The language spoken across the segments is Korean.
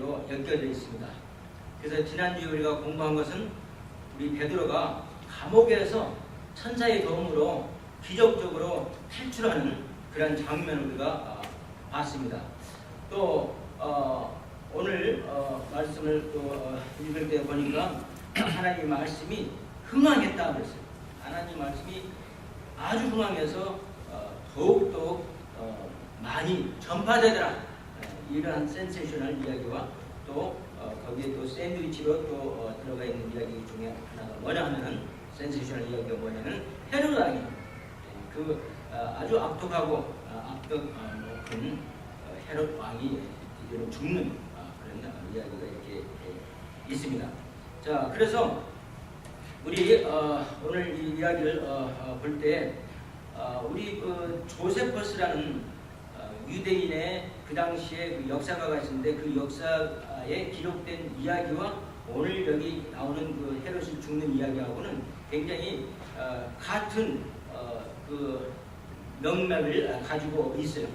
이야기로 엮여져 있습니다. 그래서 지난주에 우리가 공부한 것은 우리 베드로가 감옥에서 천사의 도움으로 기적적으로 탈출하는 그런 장면을 우리가 봤습니다. 또 오늘 말씀을 또 읽을 때 보니까 하나님 말씀이 흥황했다 그랬어요. 하나님 말씀이 아주 흥황해서 더욱더 많이 전파되더라. 이러한 센세이셔널 이야기와 또 거기에 또 샌드위치로 또 들어가 있는 이야기 중에 하나가 뭐냐 하면은 센세이셔널 이야기가 뭐냐면 헤롯 왕이 그 아주 악독하고 높은 헤롯 왕이 이제는 죽는 그런 이야기가 이렇게 있습니다. 자, 그래서 우리 오늘 이 이야기를 볼 때 우리 그 조세퍼스라는 유대인의 그 당시에 그 역사가가 있었는데 그 역사에 기록된 이야기와 오늘 여기 나오는 그 헤롯이 죽는 이야기하고는 굉장히 같은 그 맥락을 가지고 있어요.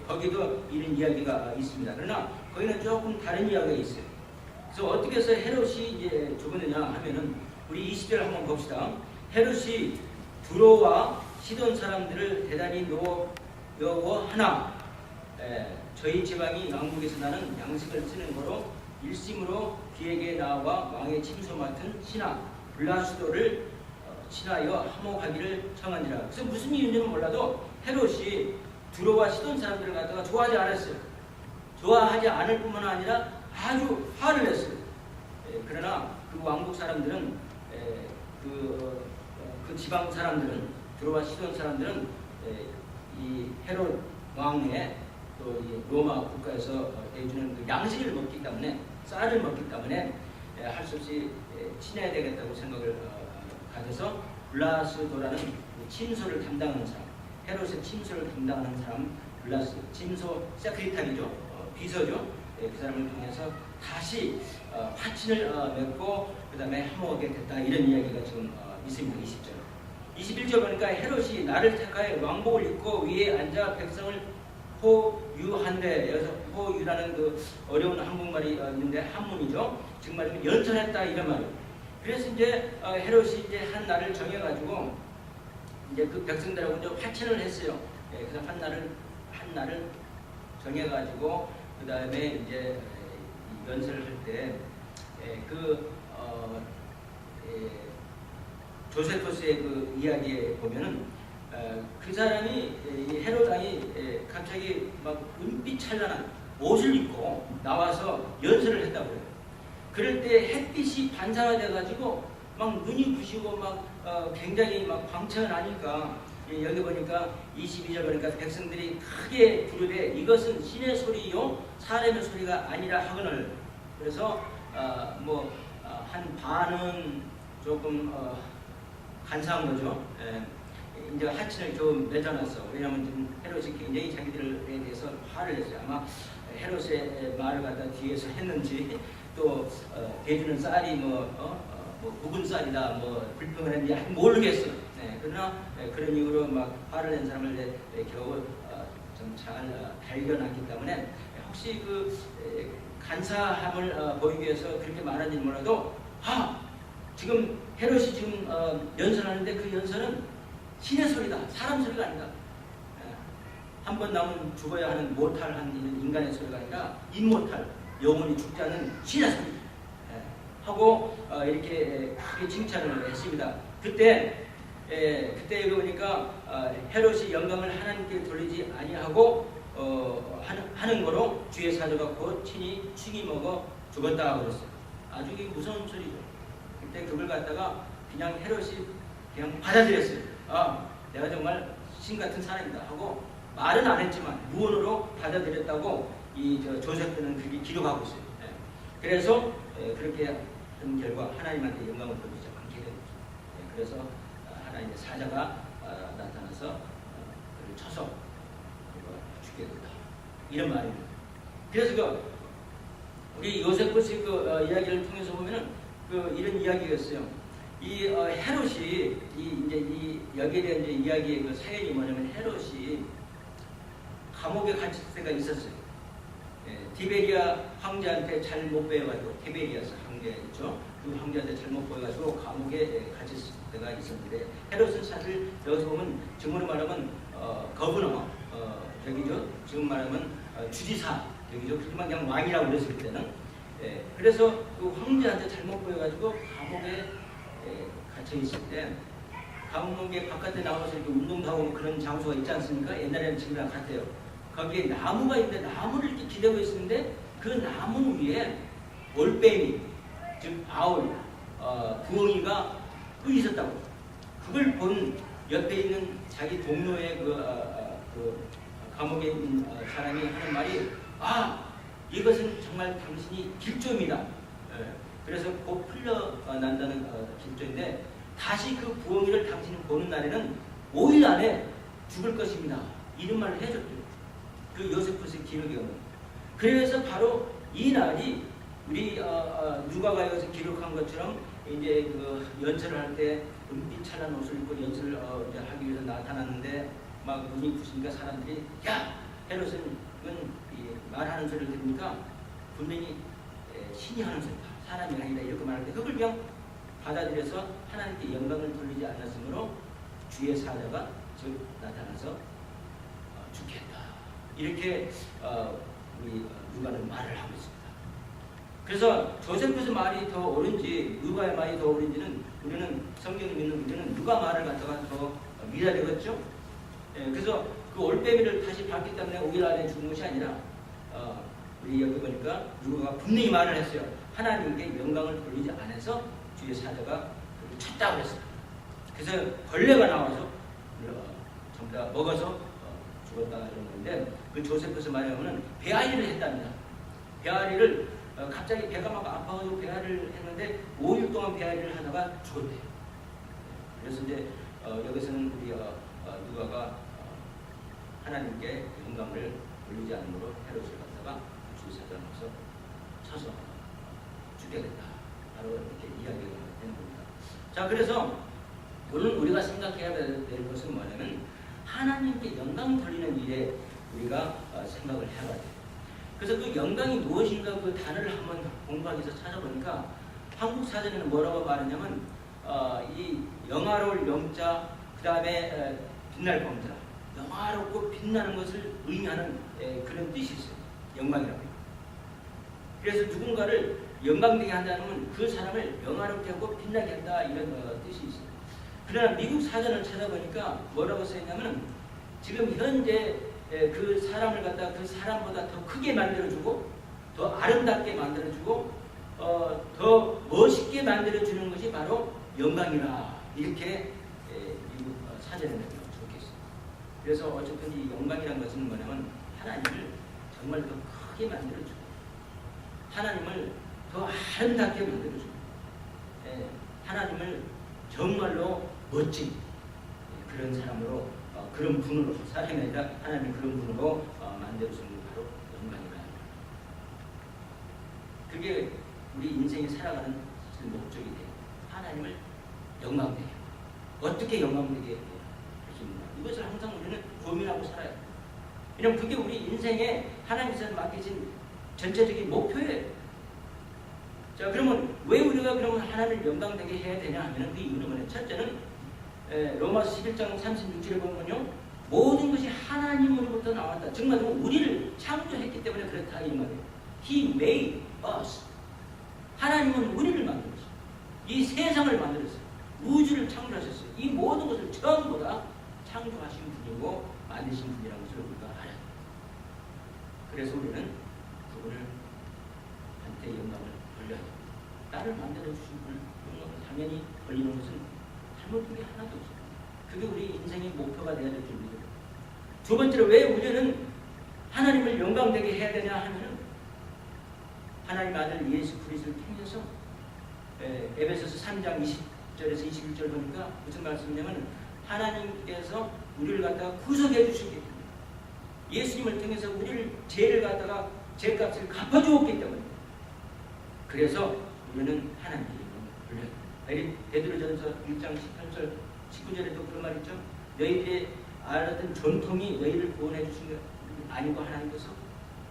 거기도 이런 이야기가 있습니다. 그러나 거기는 조금 다른 이야기가 있어요. 그래서 어떻게 해서 헤롯이 이제 죽었느냐 하면은 우리 20절 한번 봅시다. 헤롯이 두로와 시돈 사람들을 대단히 노여워하나 저희 지방이 왕국에서 나는 양식을 쓰는 거로 일심으로 그에게 나와 왕의 침소 맡은 신하 블라스도를 친하여 함옥하기를 청하니라. 그래서 무슨 이유인지는 몰라도 헤롯이 두로와 시돈 사람들을 갖다가 좋아하지 않았어요. 좋아하지 않을 뿐만 아니라 아주 화를 냈어요. 그러나 그 왕국 사람들은 그 지방 사람들은 두로와 시돈 사람들은 이 헤롯 왕의 또 이 로마 국가에서 내주는 그 양식을 먹기 때문에 쌀을 먹기 때문에 할 수 없이 친해야 되겠다고 생각을 가져서 블라스도라는 침소를 담당하는 사람, 헤롯의 침소를 담당하는 사람 블라스, 침소 세크리타리죠, 비서죠. 그 사람을 통해서 다시 화친을 맺고 그 다음에 함옥하게 됐다, 이런 이야기가 지금 있습니다. 20절 21절 보니까 헤롯이 나를 택하여 왕복을 입고 위에 앉아 백성을 호유한데, 여기서 호유라는 그 어려운 한국말이 있는데 한문이죠. 지금 말하면 연설했다 이런 말이에요. 그래서 이제 헤롯이 이제 한 날을 정해가지고 이제 그 백성들하고 이제 화친을 했어요. 그래서 한 날을 정해가지고 그 다음에 이제 연설을 할 때 조세포스의 그 이야기에 보면은 그 사람이 헤롯 왕이 갑자기 막 은빛 찬란한 옷을 입고 나와서 연설을 했다고 해요. 그럴 때 햇빛이 반사가 돼가지고 막 눈이 부시고 막 굉장히 막 광채가 나니까 여기 보니까 22절 보니까 백성들이 크게 부르되 이것은 신의 소리요 사람의 소리가 아니라 하거늘. 그래서 한 반은 조금 간사한 거죠. 이제 하친을 좀 맺어놨어. 왜냐하면 지금 헤롯이 굉장히 자기들에 대해서 화를 냈어요. 아마 헤롯의 말을 갖다 뒤에서 했는지 또 대주는 쌀이 묵은 쌀이다 불평을 했는지 모르겠어요. 그러나 그런 이유로 막 화를 낸 사람을 겨우 좀 잘 발견했기 때문에 혹시 그 간사함을 보이기 위해서 그렇게 말하는지 몰라도 지금 헤롯이 지금 연설하는데 그 연설은 신의 소리다, 사람 소리가 아니다. 한 번 나오면 죽어야 하는 모탈한 인간의 소리가 아니라 임모탈, 영원히 죽지 않는 신의 소리 하고 이렇게 크게 칭찬을 했습니다. 그때 여기 보니까 헤롯이 영광을 하나님께 돌리지 아니하고 하는 거로 주의 사도가 곧 친히 충이 먹어 죽었다 그랬어요. 아주 무서운 소리죠. 그때 그걸 갖다가 그냥 헤롯이 그냥 받아들였어요. 내가 정말 신 같은 사람이다 하고 말은 안 했지만 무언으로 받아들였다고 이 조세프는 그렇게 기록하고 있어요. 그래서 그렇게 한 결과 하나님한테 영광을 돌리지 않게 된 거죠. 그래서 하나님의 사자가 나타나서 그를 쳐서 죽게 된다, 이런 말입니다. 그래서 우리 요세프스 이야기를 통해서 보면은 이런 이야기가 있어요. 이 헤롯이 이 여기에 대한 이제 이야기의 그 사연이 뭐냐면 헤롯이 감옥에 갇힐 때가 있었어요. 티베리아 황제한테 잘못 배워가지고 티베리아스 황제 있죠. 그 황제한테 잘못 보여가지고 감옥에 갇혔을 때가 있었는데 헤롯은 사실 여기서 보면 지금으로 말하면 거브너 저기죠. 지금 말하면 주지사 여기죠. 그만 그냥 왕이라고 그랬을 때는 그래서 그 황제한테 잘못 보여가지고 감옥에 갇혀 있을 때 감옥에 바깥에 나와서 이렇게 운동도 하고 그런 장소가 있지 않습니까? 옛날에는 지금이랑 같아요. 거기에 나무가 있는데 나무를 이렇게 기대고 있었는데 그 나무 위에 올빼미 즉 아울 부엉이가 그 있었다고. 그걸 본 옆에 있는 자기 동료의 그 감옥에 있는 사람이 하는 말이 이것은 정말 당신이 길조입니다. 그래서 곧 풀려난다는 길조인데 다시 그 부엉이를 당신이 보는 날에는 5일 안에 죽을 것입니다. 이런 말을 해줬대요. 그 요세푸스의 기록에 오는. 그래서 바로 이 날이 우리 누가가 여기서 기록한 것처럼 이제 그 연설을 할 때 은빛 찬란 옷을 입고 연설을 이제 하기 위해서 나타났는데 막 눈이 부시니까 사람들이 야 헤롯은 말하는 소리를 들으니까 분명히 신이 하는 소리다. 사람이 아니다 이렇게 말할 때 그걸 그냥 받아들여서 하나님께 영광을 돌리지 않았으므로 주의 사자가 즉 나타나서 죽겠다. 이렇게 우리 누가는 말을 하고 있습니다. 그래서 조세프스 말이 더 옳은지 누가의 말이 더 옳은지는 우리는 성경을 믿는 우리는 누가 말을 갖다가 더 믿어야 되겠죠. 그래서 그 올빼미를 다시 봤기 때문에 5일 안에 죽은 것이 아니라 우리 여기 보니까 누가가 분명히 말을 했어요. 하나님께 영광을 돌리지 않아서 주의 사자가 쳤다고 그랬어요. 그래서 벌레가 나와서 전부 다 먹어서 죽었다 이런 건데 그 조세프스 말에 보면 배앓이를 했답니다. 배앓이를 갑자기 배가 막 아파가지고 배앓이를 했는데 5일 동안 배앓이를 하다가 죽었대요. 그래서 이제 여기서는 우리 누가가 하나님께 영광을 돌리지 않으므로 헤롯을 갖다가 주의 사자로서 쳐서 죽여야겠다. 바로 이렇게 이야기가 되는 겁니다. 자, 그래서 오늘 우리가 생각해야 될 것은 뭐냐면 하나님께 영광 돌리는 일에 우리가 생각을 해야 돼요. 그래서 그 영광이 무엇인가 그 단어를 한번 공부하기 위해서 찾아보니까 한국 사전에는 뭐라고 말하냐면 이 영화로울 영자 그 다음에 빛날 범자 영화롭고 빛나는 것을 의미하는 그런 뜻이 있어요. 영광이라고. 그래서 누군가를 영광되게 한다는 그 사람을 영화롭게 하고 빛나게 한다 이런 뜻이 있어요. 그러나 미국 사전을 찾아보니까 뭐라고 써있냐면 지금 현재 그 사람을 갖다 그 사람보다 더 크게 만들어주고 더 아름답게 만들어주고 더 멋있게 만들어주는 것이 바로 영광이라 이렇게 미국 사전에는 적혀있어요. 그래서 어쨌든 이 영광이라는 것은 뭐냐면 하나님을 정말 더 크게 만들어주고 하나님을 더 아름답게 만들어주고 하나님을 정말로 멋진 그런 사람으로 그런 분으로 사람이 아니라 하나님 그런 분으로 만들어주는 게 바로 영광이라. 그게 우리 인생이 살아가는 목적이 돼요. 하나님을 영광되게 어떻게 영광되게 할 수 있느냐 이것을 항상 우리는 고민하고 살아요. 왜냐하면 그게 우리 인생에 하나님께서 맡기신 전체적인 목표예요. 자, 그러면 왜 우리가 그러면 하나님을 영광되게 해야 되냐 하면 그 이유는 뭐냐? 첫째는 로마서 11장 36절에 보면요. 모든 것이 하나님으로부터 나왔다. 정말 우리를 창조했기 때문에 그렇다 이 말이에요. He made us. 하나님은 우리를 만들었어요. 이 세상을 만들었어요. 우주를 창조하셨어요. 이 모든 것을 전부 다 창조하신 분이고 만드신 분이라는 것을 우리가 알아요. 그래서 우리는 그분을 한테 영광을 돌려야 돼요. 나를 만들어주신 분을 영광을 당연히 돌리는 것은 잘못된 게 하나도 없어요. 그게 우리 인생의 목표가 되어야 될 줄입니다. 두 번째로 왜 우리는 하나님을 영광되게 해야 되냐 하면은 하나님 아들 예수 그리스도를 통해서 에베소서 3장 20절에서 21절 보니까 무슨 말씀이냐면 하나님께서 우리를 갖다가 구속해 주시기 때문에 예수님을 통해서 우리를 죄를 갖다가 죄값을 갚아주었기 때문에 그래서 우리는 하나님께 영광을 돌려야 됩니다. 베드로전서 1장 18절 19절에도 그런 말 있죠. 너희들의 알았던 전통이 너희를 구원해 주신 게 아니고 하나님께서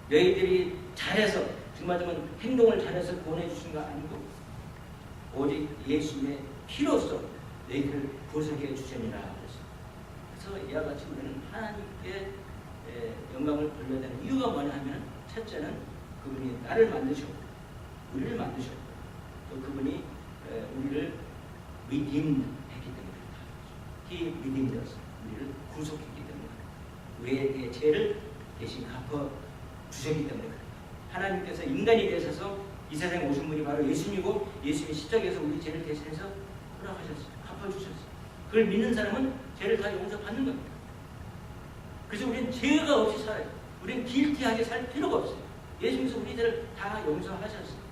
너희들이 잘해서 정말 행동을 잘해서 구원해 주신 거 아니고 오직 예수님의 피로써 너희들을 구속해 주셨느니라. 그래서 이와 같이 우리는 하나님께 영광을 돌려야 되는 이유가 뭐냐 하면 첫째는 그분이 나를 만드셨고 우리를 만드셨고 또 그분이 우리를 redeemed 했기 때문입니다. He redeemed us. 우리를 구속했기 때문에 우리의 죄를 대신 갚아 주셨기 때문에 하나님께서 인간이 되셔서 이 세상에 오신 분이 바로 예수님이고 예수님이 십자가에서 우리 죄를 대신해서 돌아가셨어요. 갚아주셨어요. 그걸 믿는 사람은 죄를 다 용서받는 겁니다. 그래서 우리는 죄가 없이 살아요. 우리는 길티하게 살 필요가 없어요. 예수님께서 우리 죄를 다 용서하셨어요.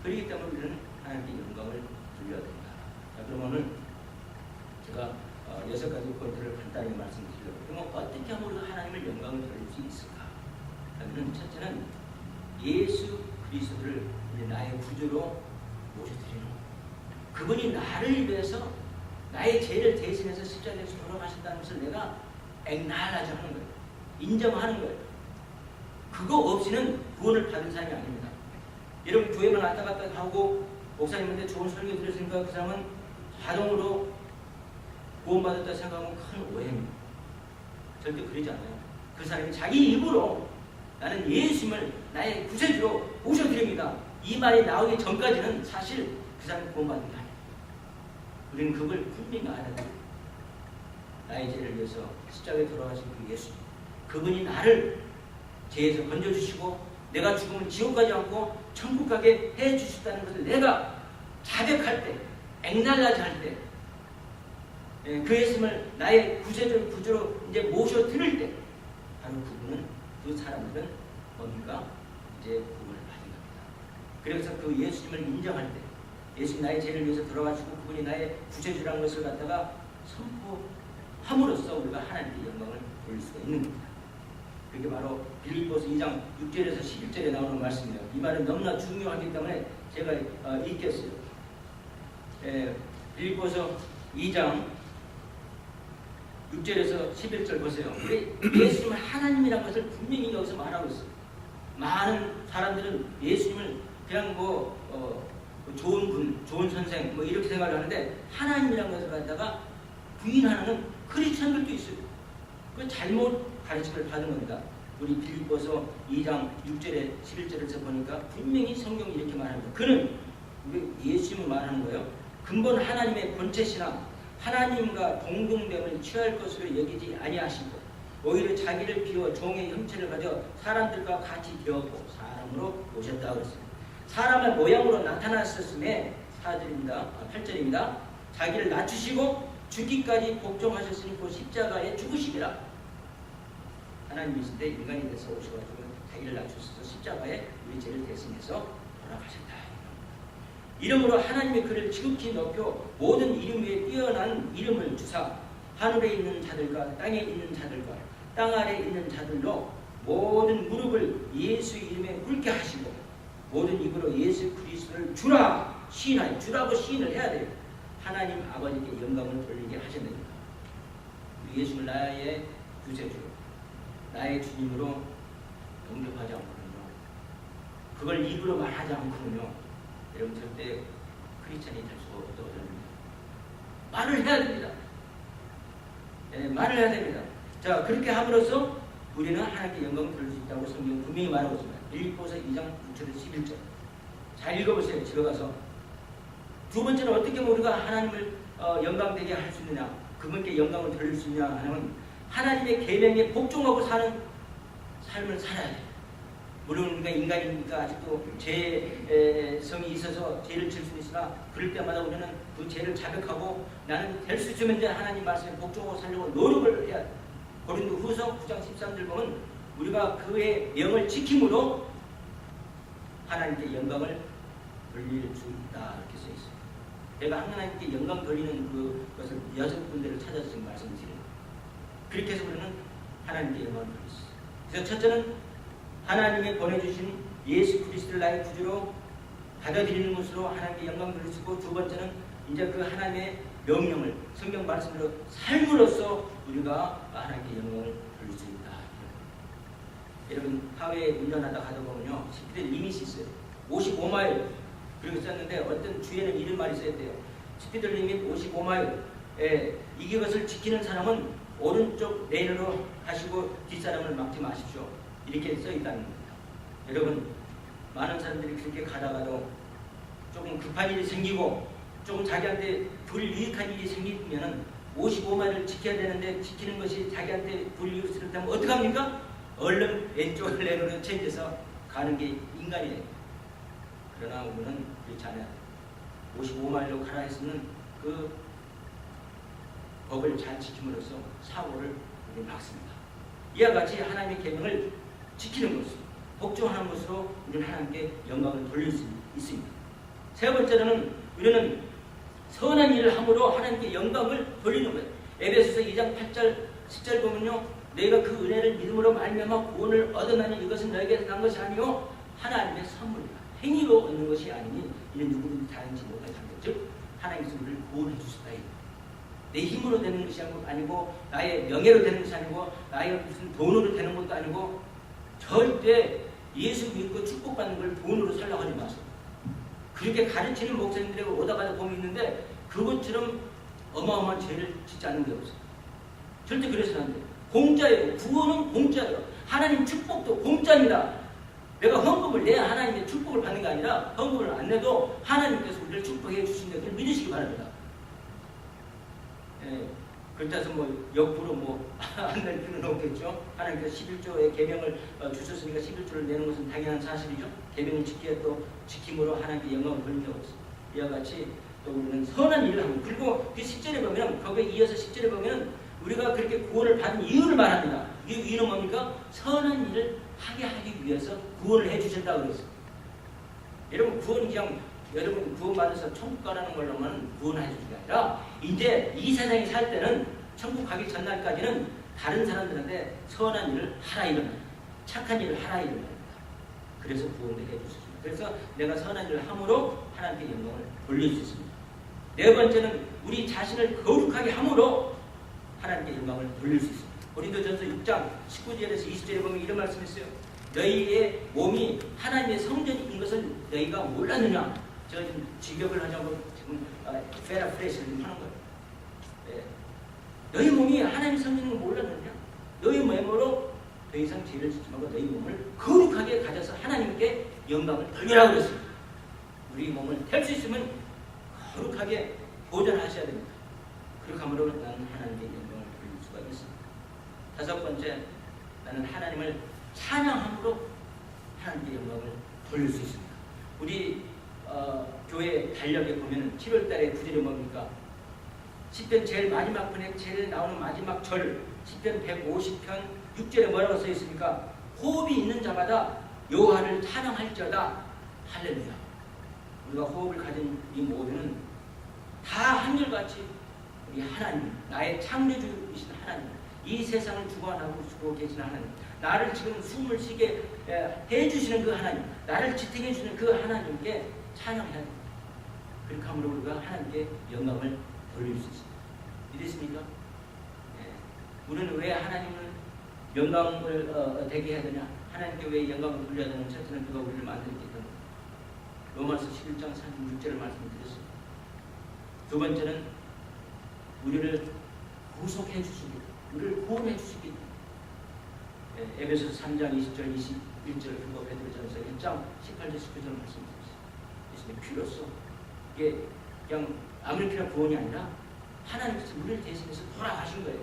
그렇기 때문에 우리는 하나님께 영광을 돌려야 됩니다. 자, 그럼 오늘 제가 6가지 포인트를 간단히 말씀드리려고. 그러면 어떻게 하면 우리가 하나님을 영광을 돌릴 수 있을까? 그러면 첫째는 예수 그리스도를 나의 구주로 모셔드리는 것. 그분이 나를 위해서 나의 죄를 대신해서 십자가에서 돌아가셨다는 것을 내가 액날라지 하는 거예요. 인정하는 거예요. 그거 없이는 구원을 받은 사람이 아닙니다. 여러분 교회만 왔다 갔다 하고 목사님한테 좋은 설교 들으시니까 그 사람은 자동으로 구원받았다 생각하면 큰 오해입니다. 절대 그러지 않아요. 그 사람이 자기 입으로 나는 예수님을 나의 구세주로 모셔드립니다. 이 말이 나오기 전까지는 사실 그 사람이 구원받은 게 아니에요. 우리는 그걸 분명히 알아야 돼요. 나의 죄를 위해서 십자가에 돌아가신 그 예수, 그분이 나를 죄에서 건져주시고 내가 죽으면 지옥 가지 않고 천국 가게 해주셨다는 것을 내가 자백할 때, 액날라지 할 때, 그 예수님을 나의 구주로 이제 모셔드릴 때 바로 그 사람들은 뭡니까? 이제 구원을 받은 겁니다. 그래서 그 예수님을 인정할 때 예수님 나의 죄를 위해서 돌아가시고 그분이 나의 구세주라는 것을 갖다가 선포함으로써 우리가 하나님께 영광을 돌릴 수가 있는 겁니다. 그게 바로 빌립보서 2장 6절에서 11절에 나오는 말씀이에요. 이 말은 너무나 중요하기 때문에 제가 읽겠어요. 빌립보서 2장 6절에서 11절 보세요. 우리 예수님을 하나님이라는 것을 분명히 여기서 말하고 있어요. 많은 사람들은 예수님을 그냥 좋은 분, 좋은 선생 이렇게 생각을 하는데 하나님이라는 것을 갖다가 부인하는 크리스천들도 있어요. 그 잘못 가르침을 받은 겁니다. 우리 빌립보서 2장 6절에 11절에서 보니까 분명히 성경이 이렇게 말합니다. 그는 우리 예수님을 말하는 거예요. 근본 하나님의 본체시나 하나님과 동등됨을 취할 것으로 여기지 아니하시고 오히려 자기를 비워 종의 형체를 가져 사람들과 같이 되었고 사람으로 오셨다고 그랬습니다. 사람의 모양으로 나타나셨음에 8절입니다. 자기를 낮추시고 죽기까지 복종하셨으니 그 십자가에 죽으시리라. 하나님이신데 인간이 돼서 오셔가지고 자기를 낮추셔서 십자가에 우리 죄를 대신해서 돌아가셨다. 이름으로 하나님의 그를 지극히 높여 모든 이름 위에 뛰어난 이름을 주사 하늘에 있는 자들과 땅에 있는 자들과 땅 아래에 있는 자들로 모든 무릎을 예수 이름에 꿇게 하시고 모든 입으로 예수 그리스도를 주라 시인하여 주라고 시인을 해야 돼요. 하나님 아버지께 영광을 돌리게 하셨느니라. 예수를 나의 구세주 나의 주님으로 영접하지 않고는요, 그걸 입으로 말하지 않고는요 여러분 절대 크리스찬이 될 수 없다고 합니다. 말을 해야 됩니다. 말을 해야 됩니다. 자, 그렇게 함으로써 우리는 하나님께 영광을 돌릴 수 있다고 성경은 분명히 말하고 있습니다. 빌립보서 2장 6절에서 11절. 잘 읽어보세요. 집에 가서. 두 번째는 어떻게 하면 우리가 하나님을 영광되게 할 수 있느냐, 그분께 영광을 돌릴 수 있느냐 하면 하나님의 계명에 복종하고 사는 삶을 살아야 돼요. 물론 우리가 인간이니까 아직도 죄성이 있어서 죄를 질 수 있으나 그럴 때마다 우리는 그 죄를 자백하고 나는 될 수 있으면 이제 하나님 말씀에 복종하고 살려고 노력을 해야 돼. 고린도후서 9장 13절 보면 우리가 그의 명을 지킴으로 하나님께 영광을 돌릴 수 있다 이렇게 써 있어요. 내가 하나님께 영광 돌리는 그것을 6군데를 찾아서 지금 말씀드려요. 그렇게 해서 우리는 하나님께 영광을 돌릴 수 있어요. 그래서 첫째는 하나님이 보내주신 예수 그리스도를 나의 구주로 받아들이는 것으로 하나님께 영광 돌릴 수 있고, 두 번째는 이제 그 하나님의 명령을 성경 말씀으로 삶으로써 우리가 하나님께 영광을 돌릴 수 있다. 여러분 하웨이 운전하다 가다 보면요, 스피드 리밋이 있어요. 55마일 그렇게 썼는데 어떤 주에는 이런 말이 써있대요. 스피드 리밋 55마일. 이것을 지키는 사람은 오른쪽 레인으로 하시고 뒷사람을 막지 마십시오. 이렇게 써있다는 겁니다. 여러분, 많은 사람들이 그렇게 가다가도 조금 급한 일이 생기고 조금 자기한테 불이익한 일이 생기면 55마일을 지켜야 되는데 지키는 것이 자기한테 불이익스럽다면 어떡합니까? 얼른 왼쪽 레인으로 체인해서 가는 게 인간이에요. 그러나 우리는 그렇지 않아요. 55마일로 가라 했으면 그 법을 잘 지킴으로써 사고를 우리 막습니다. 이와 같이 하나님의 계명을 지키는 것으로, 복종하는 것으로 우리는 하나님께 영광을 돌릴 수 있습니다. 세 번째로는 우리는 선한 일을 함으로 하나님께 영광을 돌리는 거예요. 에베소서 2장 8절 10절 보면요, 너희가 그 은혜를 믿음으로 말미암아 구원을 얻었나니 이것은 너에게서 난 것이 아니요 하나님의 선물이다. 행위로 얻는 것이 아니니 이는 누구든지 다행치 못하지 않는 즉 하나님께서 우리를 구원해 주셨다. 내 힘으로 되는 것이 아니고 나의 명예로 되는 것이 아니고 나의 무슨 돈으로 되는 것도 아니고 절대 예수 믿고 축복받는 걸 돈으로 살려고 하지 마세요. 그렇게 가르치는 목사님들이 오다가다 보면 있는데 그것처럼 어마어마한 죄를 짓지 않는 게 없어요. 절대 그래서는 안 돼요. 공짜예요. 구원은 공짜예요. 하나님 축복도 공짜입니다. 내가 헌금을 내야 하나님의 축복을 받는 게 아니라 헌금을 안 내도 하나님께서 우리를 축복해 주신 것을 믿으시기 바랍니다. 그렇다고 뭐 역부로 안 낼 필요는 없겠죠. 하나님께서 11조의 계명을 주셨으니까 11조를 내는 것은 당연한 사실이죠. 계명을 지키야 또 지킴으로 하나님께 영광을 돌린 적 없어요. 이와 같이 또 우리는 선한 일을 하고, 그리고 그 10절에 보면 거기에 이어서 10절에 보면 우리가 그렇게 구원을 받은 이유를 말합니다. 이 이유는 뭡니까? 선한 일을 하기 위해서 구원을 해주셨다고 그랬어요. 여러분 구원이 그냥 여러분 구원받아서 천국 가라는 걸로만 구원해 주는 게 아니라 이제 이 세상에 살 때는 천국 가기 전날까지는 다른 사람들한테 선한 일을 하라 이런 말입니다. 착한 일을 하라 이런 말입니다. 그래서 구원을 해주셨습니다. 그래서 내가 선한 일을 함으로 하나님께 영광을 돌릴 수 있습니다. 네 번째는 우리 자신을 거룩하게 함으로 하나님께 영광을 돌릴 수 있습니다. 고린도전서 6장 19절에서 20절에 보면 이런 말씀이 있어요. 너희의 몸이 하나님의 성전인 것을 너희가 몰랐느냐? 제가 지금 직역을 하자고 지금 페라프레이스를 하는 거예요. 너희 몸이 하나님의 성전인 걸 몰랐느냐? 너희 몸으로 더 이상 죄를 짓지 말고 너희 몸을 거룩하게 가져서 하나님께 영광을 돌리라고 그랬습니다. 우리 몸을 뗄 수 있으면 거룩하게 보존하셔야 됩니다. 그렇게 함으로 나는 하나님께 영광을 돌릴 수가 있습니다. 다섯 번째, 나는 하나님을 찬양함으로 하나님께 영광을 돌릴 수 있습니다. 우리 교회 달력에 보면 7월달에 구절이 뭡니까? 시편 제일 마지막 편에 제일 나오는 마지막 절 시편 150편 6절에 뭐라고 써 있습니까? 호흡이 있는 자마다 여호와를 찬양할지어다. 할렐루야. 우리가 호흡을 가진 이 모두는 다 한결같이 우리 하나님, 나의 창조주이신 하나님, 이 세상을 주관하고 계시는 하나님, 나를 지금 숨을 쉬게 해주시는 그 하나님, 나를 지탱해주는 그 하나님께 찬양해야 됩니다. 그렇게 함으로 우리가 하나님께 영광을 돌릴 수 있습니다. 믿으십니까? 우리는 왜 하나님을 영광을 되게 해야 되냐? 하나님께 왜 영광을 돌려야 되냐? 첫째는 그가 우리를 만들었기 때문에 로마서 11장 36절을 말씀드렸습니다. 두 번째는 우리를 구속해 주시기, 우리를 구원해 주시기 때문에 에베소서 3장 20절 21절 그거 베드로전서 1장 18절 19절 말씀드렸습니다. 예수님의 피로써 이게 그냥 아무렇게나 구원이 아니라 하나님께서 우리를 대신해서 돌아가신 거예요.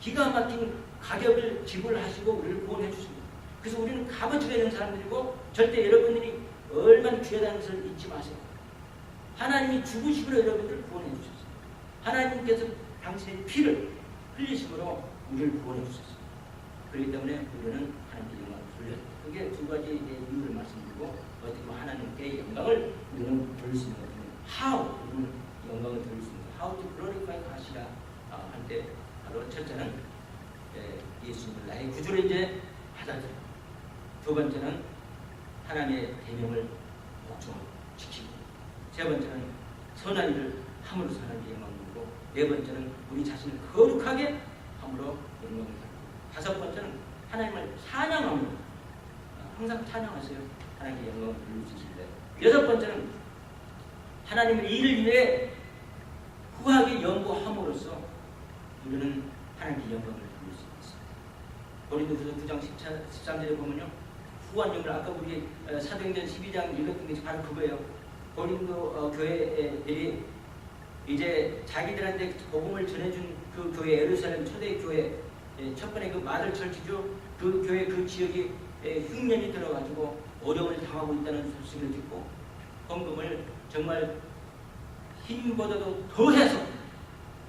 기가 막힌 가격을 지불하시고 우리를 구원해 주십니다. 그래서 우리는 값어치가 있는 사람들이고 절대 여러분들이 얼마나 귀하다는 것을 잊지 마세요. 하나님이 죽으심으로 여러분들을 구원해 주셨어요. 하나님께서 당신의 피를 흘리심으로 우리를 구원해 주셨어요. 그렇기 때문에 우리는 하나님께 영광을 돌려야 돼요. 그게 두 가지 이유를 말씀드리고 어떻게 하나님께 영광을 우리는 돌릴 수 있는 것은 how 우리는 영광을 돌릴 수 있는 것, how to glorify God이라 할 때 바로 첫째는 예수님을 나의 구주로 이제 받아들여. 두 번째는 하나님의 계명을 복종하고 지키고, 세 번째는 선한 일을 함으로써 하나님께 영광을 돌리고, 네 번째는 우리 자신을 거룩하게 함으로 영광을 돌리고, 다섯 번째는 하나님을 찬양함으로 항상 찬양하세요. 하나님께 영광을 돌릴 수 있습니다. 여섯 번째는 하나님의 일을 위해 후하게 연구함으로써 우리는 하나님께 영광을 돌릴 수 있습니다. 고린도후서 9장 13절에 보면요, 후한 영을 아까 우리 사도행전 12장 읽었던 게 바로 그거예요. 고린도 교회들이 이제 자기들한테 복음을 전해준 그 교회, 예루살렘 초대교회 첫 번에 그 마들 철치죠. 그 교회 그 지역이 흉년이 들어가지고 어려움을 당하고 있다는 소식을 듣고 헌금을 정말 힘보다도 더해서,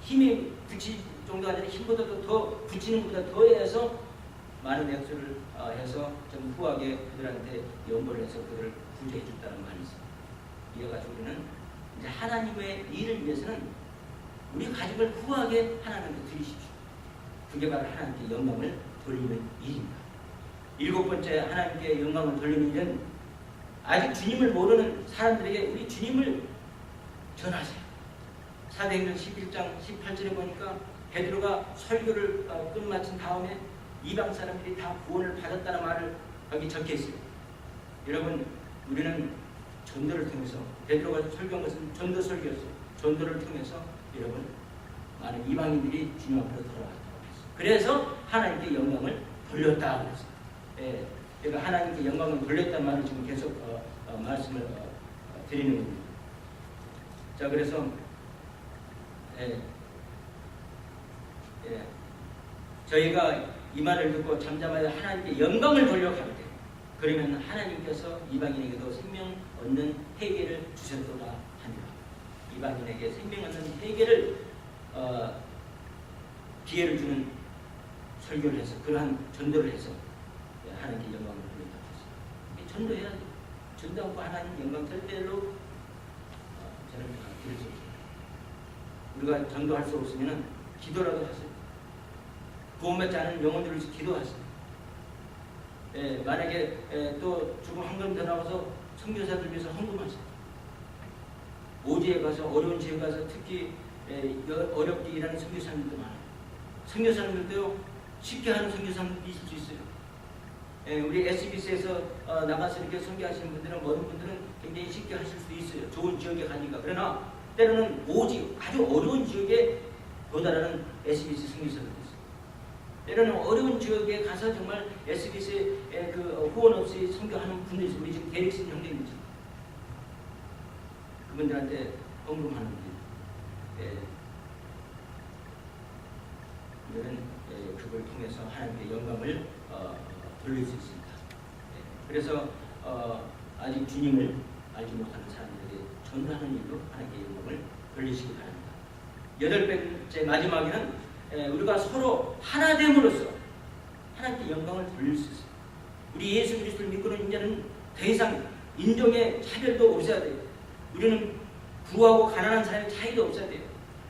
힘이 붙일 정도가 아니라 힘보다도 더 붙이는 것보다 더해서 많은 액수를 해서 좀 후하게 그들한테 연보를 해서 그들을 구제해 줬다는 말이 있습니다. 이어가지고 우리는 이제 하나님의 일을 위해서는 우리 가족을 후하게 하나님께 드리십시오. 그게 바로 하나님께 영광을 돌리는 일입니다. 일곱 번째 하나님께 영광을 돌리는 일은 아직 주님을 모르는 사람들에게 우리 주님을 전하세요. 사도행전 11장 18절에 보니까 베드로가 설교를 끝마친 다음에 이방 사람들이 다 구원을 받았다는 말을 여기 적혀 있어요. 여러분, 우리는 전도를 통해서, 베드로가 설교한 것은 전도 설교였어요. 전도를 통해서 여러분 많은 이방인들이 주님 앞으로 돌아왔다고 했어요. 그래서 하나님께 영광을 돌렸다고 했어요. 예, 그러니까 하나님께 영광을 돌렸다는 말을 지금 계속 말씀을 드리는 겁니다. 자, 그래서 저희가 이 말을 듣고 잠잠하여 하나님께 영광을 돌려갈 때, 그러면 하나님께서 이방인에게도 생명 얻는 회개를 주셨도다 하니라. 이방인에게 생명 얻는 회개를 기회를 주는 설교를 해서, 그러한 전도를 해서 하나님께 영광을 돌린다고 했어요. 전도해야 돼요. 전도하고 하나님 영광 절대로 저는 드릴 수 없습니다. 우리가 전도할 수 없으면 기도라도 하세요. 구원받지 않은 영혼들을 위해서 기도하세요. 만약에 또 조금 한 걸음 더 나와서 선교사들 위해서 헌금하세요. 오지에 가서, 어려운 지역에 가서 특히 어렵게 일하는 선교사님도 많아요. 선교사님들도 쉽게 하는 선교사님들이 있을 수 있어요. 우리 SBC에서 나가서 이렇게 선교하시는 분들은, 모든 분들은 굉장히 쉽게 하실 수도 있어요. 좋은 지역에 가니까. 그러나 때로는 오지, 아주 어려운 지역에 도달하는 SBC 선교사들도 있어요. 때로는 어려운 지역에 가서 정말 SBC에 그 후원 없이 선교하는 분들이 있어요. 우리 지금 대릭슨 형님이죠. 그분들한테 헌금하는 분들. 우리는 그걸 통해서 하나님께 영광을 돌릴 수 있습니다. 그래서 아직 주님을 알지 못하는 사람들에게 전도하는 일로 하나님께 영광을 돌리시기 바랍니다. 여덟 번째 마지막에는 우리가 서로 하나됨으로써 하나님께 영광을 돌릴 수 있어요. 우리 예수 그리스도를 믿고는 이제는 더 이상 인종의 차별도 없어야 돼요. 우리는 부하고 가난한 사람의 차이도 없어야 돼요.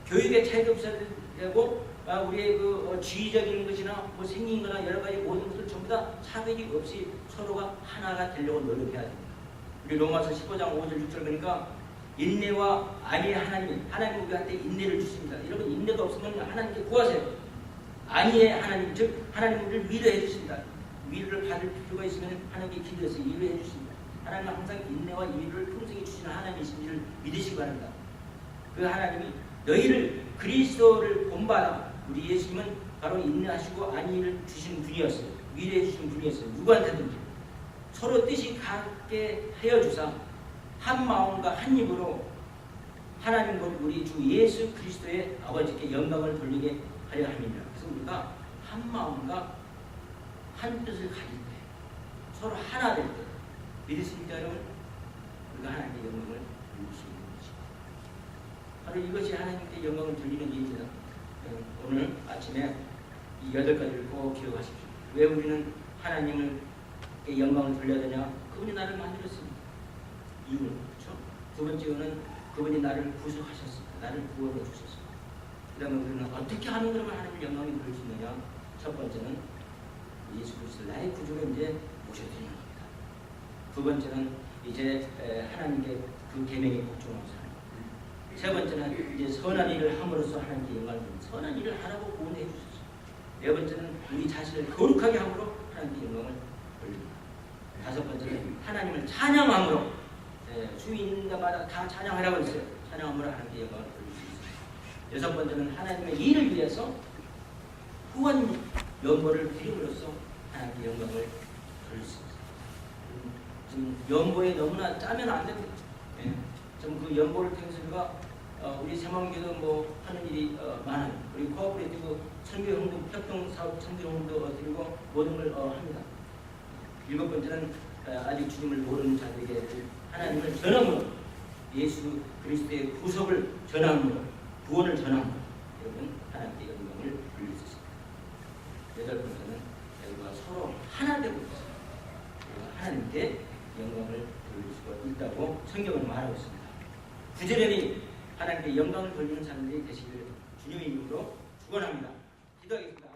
교육의 차이도 없어야 되고, 우리의 그 지위적인 것이나 뭐 생긴 거나 여러 가지 모든 것을 전부 다 차별이 없이 서로가 하나가 되려고 노력해야 됩니다. 우리 로마서 15장 5절 6절 보니까 인내와 안위의 하나님 우리한테 인내를 주십니다. 여러분, 인내가 없으면 하나님께 구하세요. 안위의 하나님, 즉 하나님 우리를 위로해 주십니다. 위로를 받을 필요가 있으면 하나님께 기도해서 위로해 주십니다. 하나님은 항상 인내와 위로를 평생에 주시는 하나님이신지를 믿으시기 바랍니다. 그 하나님이 너희를 그리스도를 본받아, 우리 예수님은 바로 인내하시고 안위를 주시는 분이었어요. 위로해 주시는 분이었어요. 누구한테든지 서로 뜻이 같게 하여 주사 한 마음과 한 입으로 하나님 곧 우리 주 예수 그리스도의 아버지께 영광을 돌리게 하려 함이니라. 그래서 우리가 한 마음과 한 뜻을 가질 때, 서로 하나 될 때, 믿으십니까 여러분? 우리가 하나님께 영광을 돌릴 수 있는 것입니다. 바로 이것이 하나님께 영광을 돌리는 일입니다. 오늘 아침에 이 8가지를 꼭 기억하십시오. 왜 우리는 하나님을 영광을 돌려야 되냐? 그분이 나를 만들었습니다. 이유는, 그렇죠? 두 번째 이유는 그분이 나를 구속하셨습니다. 나를 구원해 주셨습니다. 그 다음에 우리는 어떻게 하는 그러면 하나님을 영광을 돌릴 수 있느냐? 첫 번째는 예수 그리스도 나의 구주로 이제 모셔드리는 겁니다. 두 번째는 이제 하나님께 그 계명에 복종하는 사람. 세 번째는 이제 선한 일을 함으로써 하나님께 영광을 돌리는, 선한 일을 하라고 구원해 주셨어요. 네 번째는 우리 자신을 거룩하게 함으로 하나님께 영광을 돌립니다. 다섯 번째는 하나님을 찬양함으로, 주 있는 데마다 다 찬양하라고 했어요. 찬양함으로 하나님께 영광을 돌릴 수 있습니다. 여섯 번째는 하나님의 일을 위해서 후원 연보를 드림으로써 하나님께 영광을 돌릴 수 있습니다. 지금 연보에 너무나 짜면 안 됩니다. 좀 그 연보를 통해서 우리가 우리 새만교도 뭐 하는 일이 많아요. 우리 코오퍼레이티브 선교홍도 협동사업 선교홍도 드리고 모든 걸 합니다. 일곱 번째는 아직 주님을 모르는 자들에게 하나님을 전함으로, 예수 그리스도의 구속을 전함으로, 구원을 전함으로 여러분 하나님께 영광을 돌릴 수 있습니다. 여덟 번째는 여러분과 서로 하나 되고 있습니다. 하나님께 영광을 돌릴 수가 있다고 성경은 말하고 있습니다. 부지런히 하나님께 영광을 돌리는 사람들이 되시기를 주님의 이름으로 축원합니다. 기도하겠습니다.